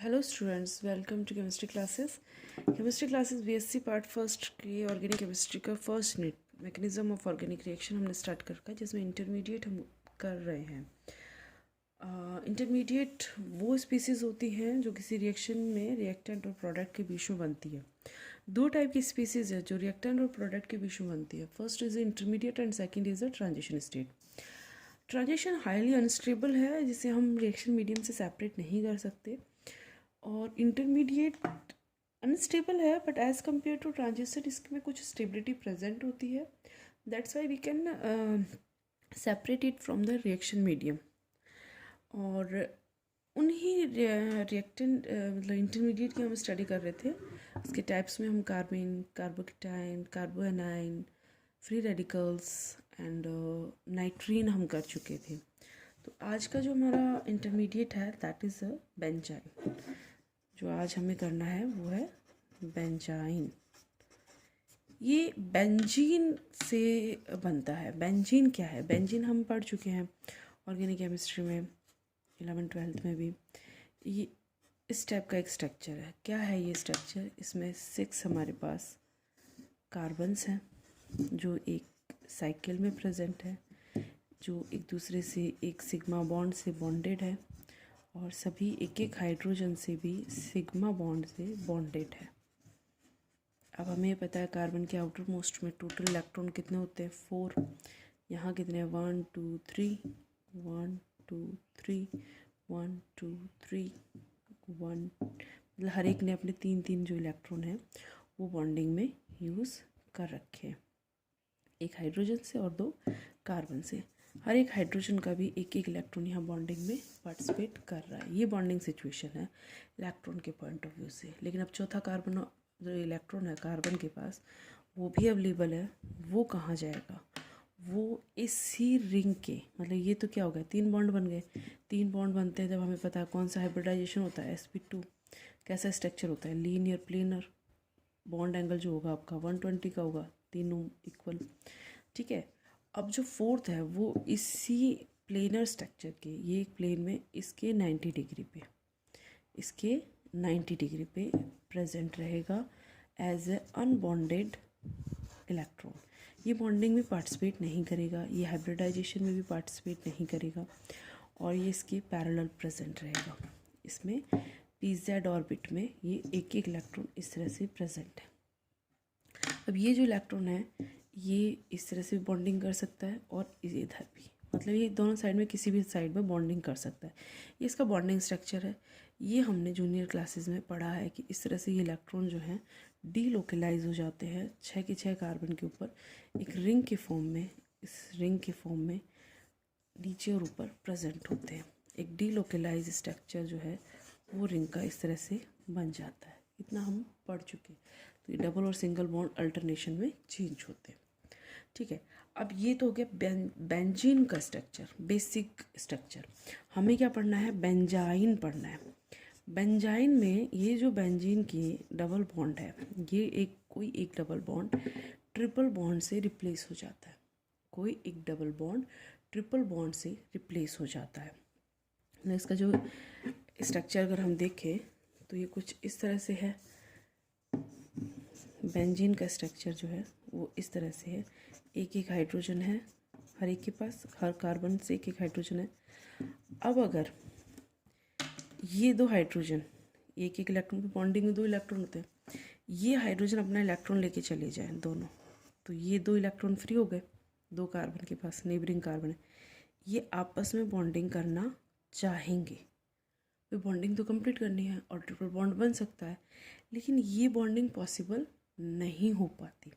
Hello students, welcome to chemistry classes BSc part first की organic chemistry का first unit mechanism of organic reaction हमने start कर रखा है, जिसमें इंटरमीडिएट हम कर रहे हैं। इंटरमीडिएट वो स्पीसीज़ होती हैं जो किसी रिएक्शन में रिएक्टेंट और प्रोडक्ट के बीच में बनती है। दो टाइप की स्पीसीज़ है जो रिएक्टेंट और प्रोडक्ट के बीच में बनती है। First is intermediate and second is a transition state. Transition highly unstable है, जिसे हम रिएक्शन मीडियम से सेपरेट नहीं कर सकते, और इंटरमीडिएट अनस्टेबल है but as compare to transition इसमें कुछ स्टेबिलिटी प्रेजेंट होती है। That's why we can separate it from the reaction medium. और उन्हीं रिएक्टेंट मतलब इंटरमीडिएट की हम स्टडी कर रहे थे। उसके टाइप्स में हम carbene, carbocation, carbanion, free radicals and nitrene हम कर चुके थे। तो आज का जो हमारा इंटरमीडिएट है दैट इज़ अ बेंजाइन। जो आज हमें करना है वो है बेंजाइन। ये बेंजीन से बनता है। बेंजीन क्या है? बेंजीन हम पढ़ चुके हैं ऑर्गेनिक केमिस्ट्री में 11th-12th में भी। ये इस टाइप का एक स्ट्रक्चर है। क्या है ये स्ट्रक्चर? इसमें 6 हमारे पास कार्बन्स हैं जो एक साइकिल में प्रेजेंट है, जो एक दूसरे से एक सिग्मा बॉन्ड से बॉन्डेड है, और सभी एक एक हाइड्रोजन से भी सिग्मा बॉन्ड से बॉन्डेड है। अब हमें पता है कार्बन के आउटर मोस्ट में टोटल इलेक्ट्रॉन कितने होते हैं? 4। यहाँ कितने? 1 2 3 1 2 3 1 2 3 1। मतलब हर एक ने अपने 3 जो इलेक्ट्रॉन हैं वो बॉन्डिंग में यूज़ कर रखे हैं, एक हाइड्रोजन से और 2 कार्बन से। हर एक हाइड्रोजन का भी एक एक इलेक्ट्रॉन यहाँ बॉन्डिंग में पार्टिसिपेट कर रहा है। ये बॉन्डिंग सिचुएशन है इलेक्ट्रॉन के पॉइंट ऑफ व्यू से। लेकिन अब चौथा कार्बन जो इलेक्ट्रॉन है कार्बन के पास, वो भी अवेलेबल है। वो कहाँ जाएगा? वो इसी रिंग के, मतलब ये तो क्या हो गया, 3 बॉन्ड बन गए। 3 बॉन्ड बनते हैं जब हमें पता है कौन सा हाइब्रिडाइजेशन होता है, sp2। कैसा स्ट्रक्चर होता है? Linear planar. बॉन्ड एंगल जो होगा आपका 120 का होगा, तीनों इक्वल। ठीक है। अब जो फोर्थ है वो इसी प्लेनर स्ट्रक्चर के, ये एक प्लेन में इसके 90 डिग्री पे, इसके 90 डिग्री पे प्रेजेंट रहेगा एज ए अनबॉन्डेड इलेक्ट्रॉन। ये बॉन्डिंग में पार्टिसिपेट नहीं करेगा, ये हाइब्रिडाइजेशन में भी पार्टिसिपेट नहीं करेगा, और ये इसके पैरेलल प्रेजेंट रहेगा। इसमें pz ऑर्बिट में ये एक एक इलेक्ट्रॉन इस तरह से प्रेजेंट है। अब ये जो इलेक्ट्रॉन है ये इस तरह से बॉन्डिंग कर सकता है और इधर भी, मतलब ये दोनों साइड में किसी भी साइड में बॉन्डिंग कर सकता है। ये इसका बॉन्डिंग स्ट्रक्चर है। ये हमने जूनियर क्लासेस में पढ़ा है कि इस तरह से ये इलेक्ट्रॉन जो हैं डीलोकलाइज हो जाते हैं 6 के 6 कार्बन के ऊपर एक रिंग के फॉर्म में। इस रिंग के फॉर्म में नीचे और ऊपर प्रेजेंट होते हैं। एक डीलोकलाइज स्ट्रक्चर जो है वो रिंग का इस तरह से बन जाता है। इतना हम पढ़ चुके। तो ये डबल और सिंगल बॉन्ड अल्टरनेशन में चेंज होते हैं। ठीक है। अब ये तो हो गया बेंजीन का स्ट्रक्चर, बेसिक स्ट्रक्चर। हमें क्या पढ़ना है? बेंजाइन पढ़ना है। बेंजाइन में ये जो बेंजीन की डबल बॉन्ड है, ये कोई एक डबल बॉन्ड ट्रिपल बॉन्ड से रिप्लेस हो जाता है। कोई एक डबल बॉन्ड ट्रिपल बॉन्ड से रिप्लेस हो जाता है। इसका जो स्ट्रक्चर अगर हम देखें तो ये कुछ इस तरह से है। बेंजीन का स्ट्रक्चर जो है वो इस तरह से है। एक एक हाइड्रोजन है हर एक के पास, हर कार्बन से एक एक हाइड्रोजन है। अब अगर ये 2 हाइड्रोजन, एक एक इलेक्ट्रॉन पे बॉन्डिंग में 2 इलेक्ट्रॉन होते हैं, ये हाइड्रोजन अपना इलेक्ट्रॉन लेके चले जाएं दोनों, तो ये 2 इलेक्ट्रॉन फ्री हो गए। 2 कार्बन के पास नेबरिंग कार्बन है, ये आपस में बॉन्डिंग करना चाहेंगे। तो बॉन्डिंग तो कंप्लीट करनी है और ट्रिपल बॉन्ड बन सकता है, लेकिन ये बॉन्डिंग पॉसिबल नहीं हो पाती।